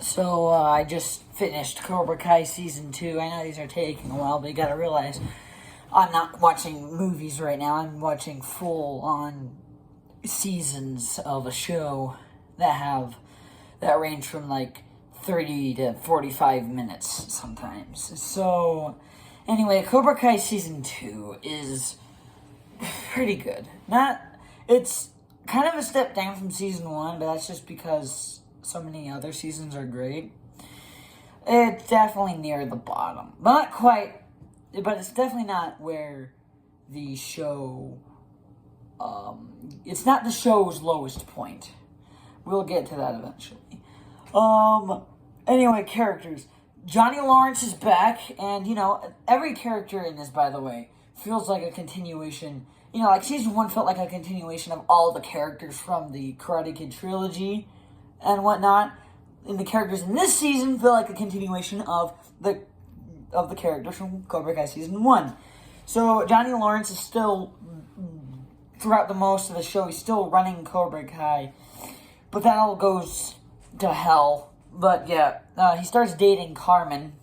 So, I just finished Cobra Kai Season 2. I know these are taking a while, but you gotta realize I'm not watching movies right now. I'm watching full-on seasons of a show that range from, 30 to 45 minutes sometimes. So, anyway, Cobra Kai Season 2 is pretty good. It's kind of a step down from Season 1, but that's just because so many other seasons are great. It's definitely near the bottom. Not quite, but it's definitely not where the show, it's not the show's lowest point. We'll get to that eventually. Anyway, characters. Johnny Lawrence is back, and, every character in this, by the way, feels like a continuation. Season 1 felt like a continuation of all the characters from the Karate Kid trilogy and whatnot. And the characters in this season feel like a continuation of the characters from Cobra Kai Season 1. So Johnny Lawrence is still, throughout the most of the show, he's still running Cobra Kai. But that all goes to hell. But yeah, he starts dating Carmen,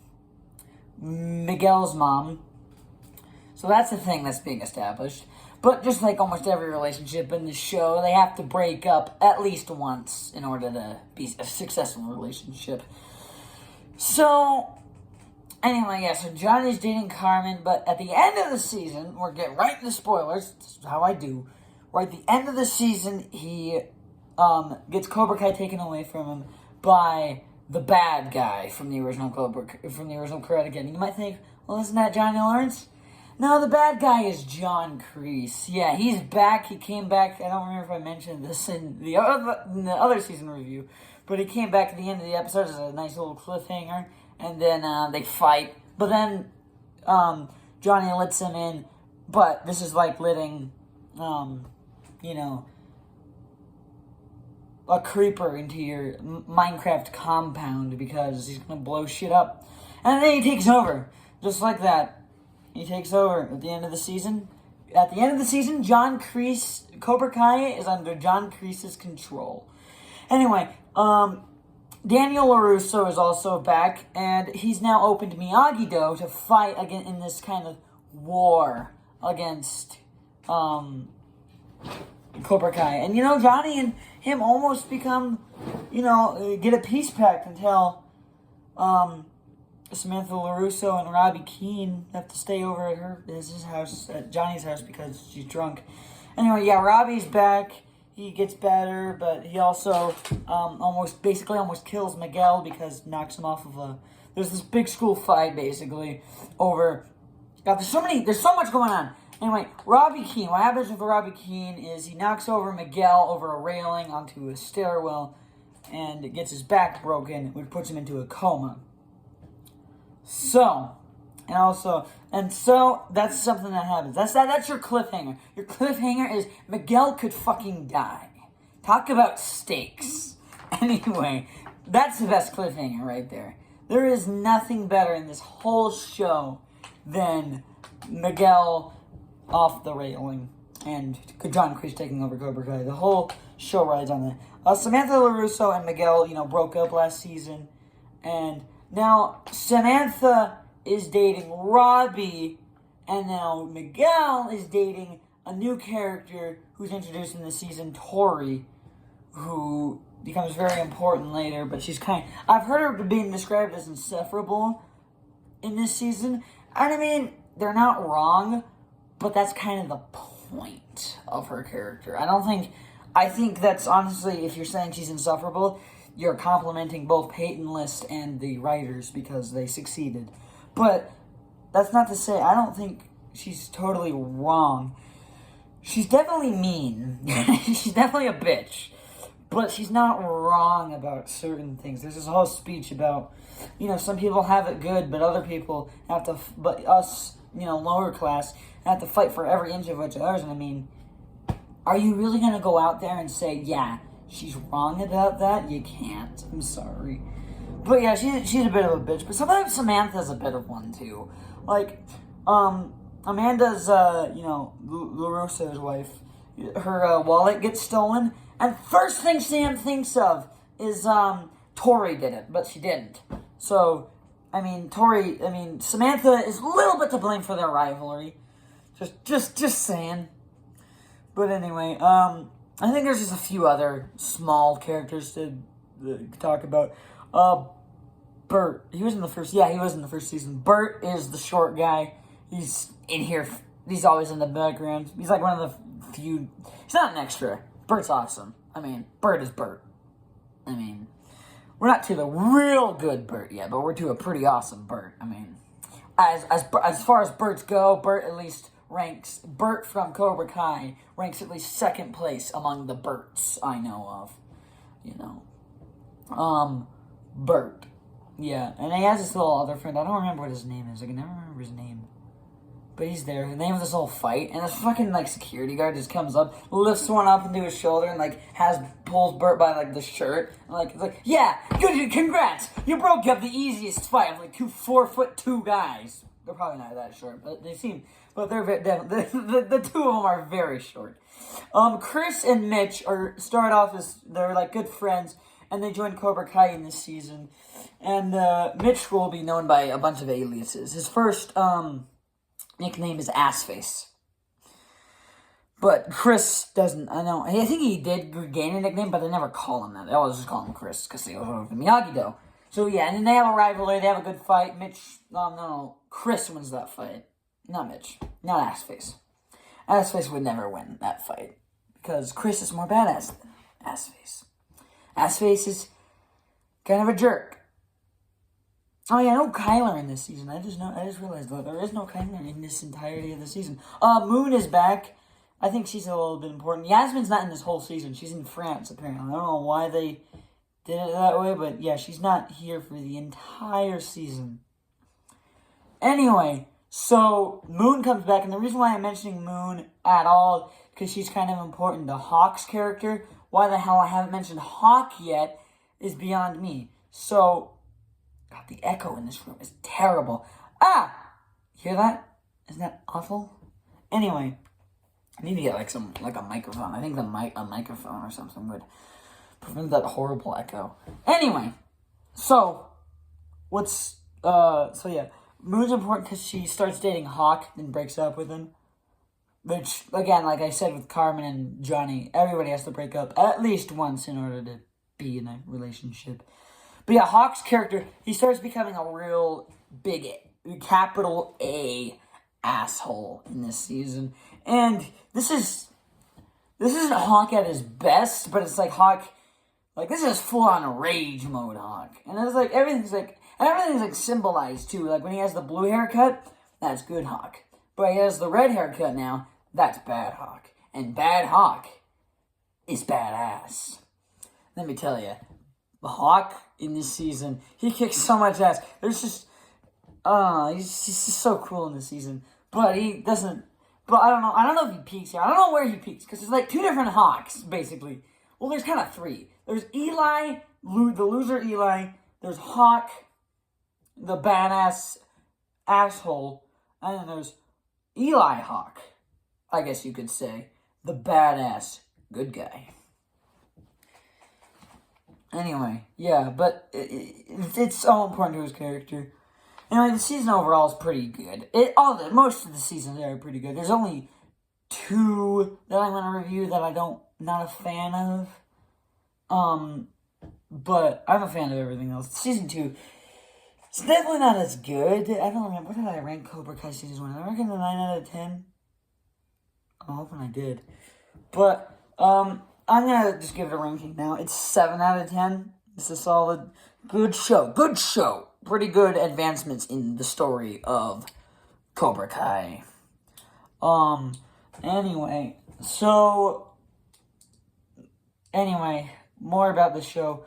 Miguel's mom. So that's the thing that's being established. But just like almost every relationship in the show, they have to break up at least once in order to be a successful relationship. So, anyway, yeah, so Johnny's dating Carmen, but at the end of the season, we're getting right into spoilers, this is how I do. Right at the end of the season, he gets Cobra Kai taken away from him by the bad guy from the original Karate Kid. And you might think, well, isn't that Johnny Lawrence? No, the bad guy is John Kreese. Yeah, he's back. He came back. I don't remember if I mentioned this in the other season review, but he came back at the end of the episode as a nice little cliffhanger, and then they fight. But then Johnny lets him in, but this is like letting, a creeper into your Minecraft compound because he's going to blow shit up. And then he takes over, just like that. He takes over at the end of the season. At the end of the season, Cobra Kai is under John Kreese's control. Anyway, Daniel LaRusso is also back, and he's now opened Miyagi-Do to fight again in this kind of war against Cobra Kai. And, Johnny and him almost become, get a peace pact until Samantha LaRusso and Robbie Keane have to stay over at his house, at Johnny's house, because she's drunk. Anyway, yeah, Robbie's back. He gets better, but he also almost kills Miguel because knocks him off of there's this big school fight, basically, over... God, there's so much going on. Anyway, Robbie Keane. What happens with Robbie Keane is he knocks over Miguel over a railing onto a stairwell and gets his back broken, which puts him into a coma. So that's something that happens. That's your cliffhanger. Your cliffhanger is Miguel could fucking die. Talk about stakes. Anyway, that's the best cliffhanger right there. There is nothing better in this whole show than Miguel off the railing and John Kreese taking over Cobra Kai. The whole show rides on that. Samantha LaRusso and Miguel, broke up last season, and now Samantha is dating Robbie, and now Miguel is dating a new character who's introduced in the season, Tori, who becomes very important later, but I've heard her being described as insufferable in this season, and I mean, they're not wrong, but that's kind of the point of her character. I think that's honestly, if you're saying she's insufferable, you're complimenting both Peyton List and the writers because they succeeded. But that's not to say I don't think she's totally wrong. She's definitely mean. She's definitely a bitch. But she's not wrong about certain things. There's this whole speech about, some people have it good, but other people have to, but us, lower class, have to fight for every inch of what's ours. And I mean, are you really going to go out there and say, yeah, she's wrong about that? You can't. I'm sorry. But yeah, she's a bit of a bitch. But sometimes Samantha's a bit of one, too. Amanda's, LaRusso's wife. Her wallet gets stolen. And first thing Sam thinks of is Tori did it, but she didn't. So, Samantha is a little bit to blame for their rivalry. Just saying. But anyway, I think there's just a few other small characters to talk about. Bert, he was in the first season. Bert is the short guy. He's in here. He's always in the background. He's like one of the few. He's not an extra. Bert's awesome. Bert is Bert. We're not to the real good Bert yet, but we're to a pretty awesome Bert. As far as Berts go, Bert from Cobra Kai ranks at least second place among the Berts I know of. Bert. Yeah, and he has this little other friend. I don't remember what his name is. I can never remember his name. But he's there. And they have this whole fight, and this fucking, security guard just comes up, lifts one up into his shoulder, and, pulls Bert by, the shirt. And, it's yeah, good, congrats! You broke up the easiest fight of, 2 4'2" guys. They're probably not that short, but they seem... But they're the two of them are very short. Chris and Mitch start off as, they're, good friends, and they joined Cobra Kai in this season. And, Mitch will be known by a bunch of aliases. His first, nickname is Assface. But Chris doesn't, I think he did gain a nickname, but they never call him that. They always just call him Chris, because they go over the Miyagi-Do. So yeah, and then they have a rivalry, they have a good fight. Chris wins that fight. Not Mitch. Not Assface. Assface would never win that fight, because Chris is more badass than Assface. Assface is kind of a jerk. Oh yeah, no Kyler in this season. I just realized that there is no Kyler in this entirety of the season. Moon is back. I think she's a little bit important. Yasmin's not in this whole season. She's in France, apparently. I don't know why they did it that way, but yeah, she's not here for the entire season. Anyway, so Moon comes back, and the reason why I'm mentioning Moon at all, because she's kind of important to Hawk's character. Why the hell I haven't mentioned Hawk yet is beyond me. So... God, the echo in this room is terrible. Hear that? Isn't that awful? Anyway, I need to get a microphone. I think a microphone or something would prevent that horrible echo. Anyway, so Moon's important because she starts dating Hawk and breaks up with him. Which, again, like I said with Carmen and Johnny, everybody has to break up at least once in order to be in a relationship. But yeah, Hawk's character, he starts becoming a real big, capital A asshole in this season. And this isn't Hawk at his best, but it's Hawk, this is full-on rage mode Hawk. And it's everything's symbolized too. When he has the blue haircut, that's good Hawk. But he has the red haircut now, that's bad Hawk. And bad Hawk is badass. Let me tell you, Hawk in this season, he kicks so much ass. He's just so cool in this season. But he doesn't, but I don't know if he peaks here. I don't know where he peaks, because there's 2 different Hawks, basically. Well, there's kind of 3. There's Eli, the loser Eli. There's Hawk, the badass asshole. And then there's Eli Hawk, I guess you could say. The badass good guy. Anyway, yeah, but it's so important to his character. Anyway, the season overall is pretty good. Most of the seasons are pretty good. There's only 2 that I'm going to review that not a fan of. But I'm a fan of everything else. Season 2, it's definitely not as good. I don't remember, what did I rank Cobra Kai Season 1? I reckon a 9 out of 10. I'm hoping I did. But, I'm going to just give it a ranking now. It's 7 out of 10. It's a solid, good show. Good show. Pretty good advancements in the story of Cobra Kai. Anyway, more about the show.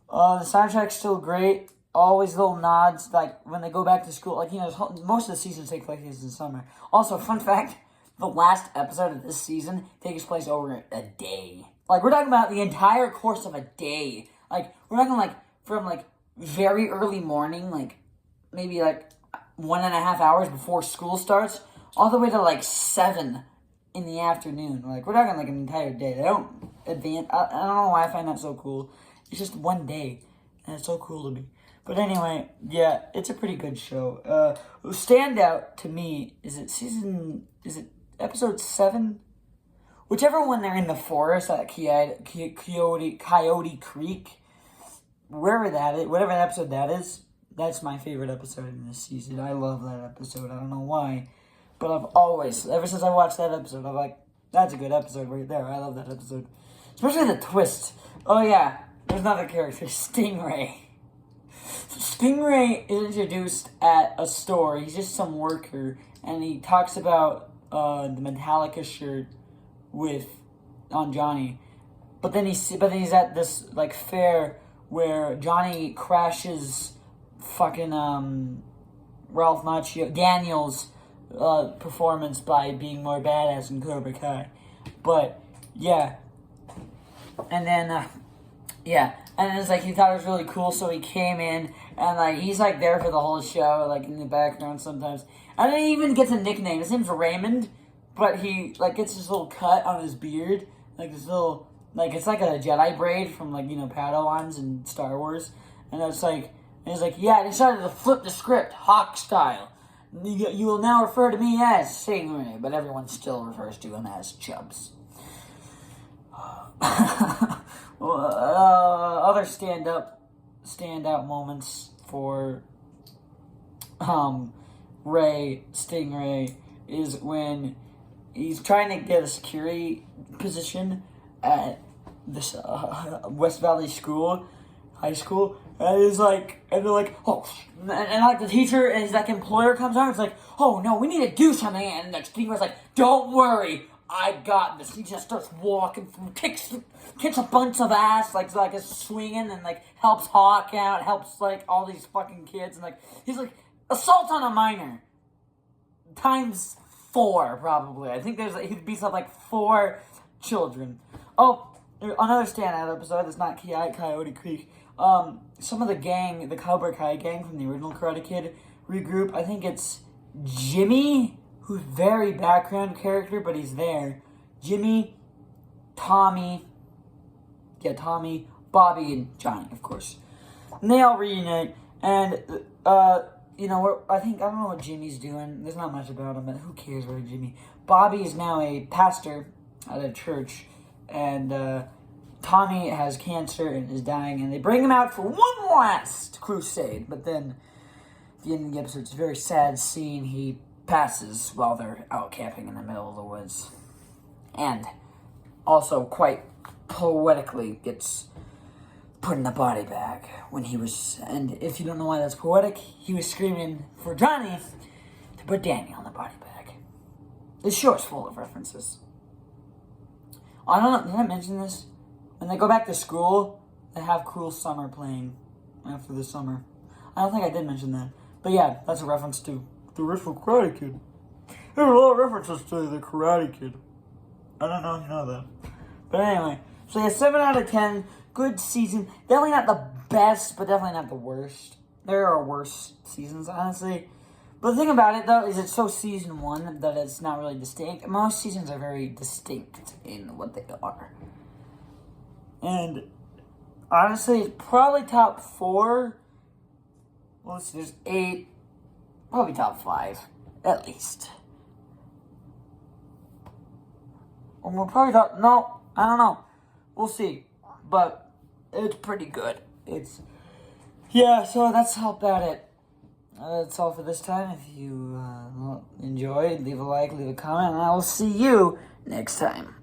The soundtrack's still great. Always little nods, when they go back to school. Most of the seasons take place in the summer. Also, fun fact, the last episode of this season takes place over a day. We're talking about the entire course of a day. We're talking, from, very early morning, maybe, 1.5 hours before school starts, all the way to, 7 in the afternoon. We're talking, an entire day. They don't advance. I don't know why I find that so cool. It's just one day. And it's so cool to me. But anyway, yeah, it's a pretty good show. Standout to me, is it episode 7? Whichever one they're in the forest at Coyote Creek, wherever that is, whatever episode that is, that's my favorite episode in this season. I love that episode. I don't know why, but I've always, ever since I watched that episode, I'm like, that's a good episode right there. I love that episode. Especially the twist. Oh yeah, there's another character, Stingray. Stingray is introduced at a store. He's just some worker, and he talks about the Metallica shirt on Johnny. But then he's at this like fair where Johnny crashes fucking Ralph Macchio Daniel's performance by being more badass in Cobra Kai. But yeah. And then and it's like he thought it was really cool, so he came in and like he's like there for the whole show, like in the background sometimes. And then he even gets a nickname. His name's Raymond, but he like gets this little cut on his beard, like this little it's like a Jedi braid from like Padawans in Star Wars, and it's like he's like, yeah, I decided to flip the script Hawk style. You will now refer to me as Stingray, but everyone still refers to him as Chubbs. Other standout moments for Stingray is when he's trying to get a security position at this West Valley high school, and they're like, oh, and like the teacher and his like employer comes out, it's like, oh no, we need to do something, and the Stingray's like, don't worry, I got this. He just starts walking through, kicks a bunch of ass, like is swinging, and like helps Hawk out, helps like all these fucking kids, and like he's like assault on a minor times 4 probably. I think he beats up like 4 children. Oh, another standout episode that's not Coyote Creek. Some of the Cobra Kai gang from the original Karate Kid regroup. I think it's Jimmy, who's very background character, but he's there. Jimmy, Tommy, Bobby, and Johnny, of course. And they all reunite, and, I don't know what Jimmy's doing. There's not much about him, but who cares about Jimmy? Bobby is now a pastor at a church, and, Tommy has cancer and is dying, and they bring him out for one last crusade, but then, at the end of the episode, it's a very sad scene. He passes while they're out camping in the middle of the woods. And also quite poetically gets put in a body bag when he was, and if you don't know why that's poetic, he was screaming for Johnny to put Daniel in the body bag. This show is full of references. I don't know, did I mention this? When they go back to school, they have Cruel Summer playing after the summer. I don't think I did mention that. But yeah, that's a reference to the original Karate Kid. There's a lot of references to the Karate Kid. I don't know if you know that. But anyway, so yeah, 7 out of 10. Good season. Definitely not the best, but definitely not the worst. There are worse seasons, honestly. But the thing about it, though, is it's so season 1 that it's not really distinct. Most seasons are very distinct in what they are. And honestly, it's probably top 4. Well, let's see, there's 8. Probably top 5, at least. Or we'll probably no, I don't know. We'll see. But it's pretty good. So that's all about it. That's all for this time. If you enjoyed, leave a like, leave a comment, and I will see you next time.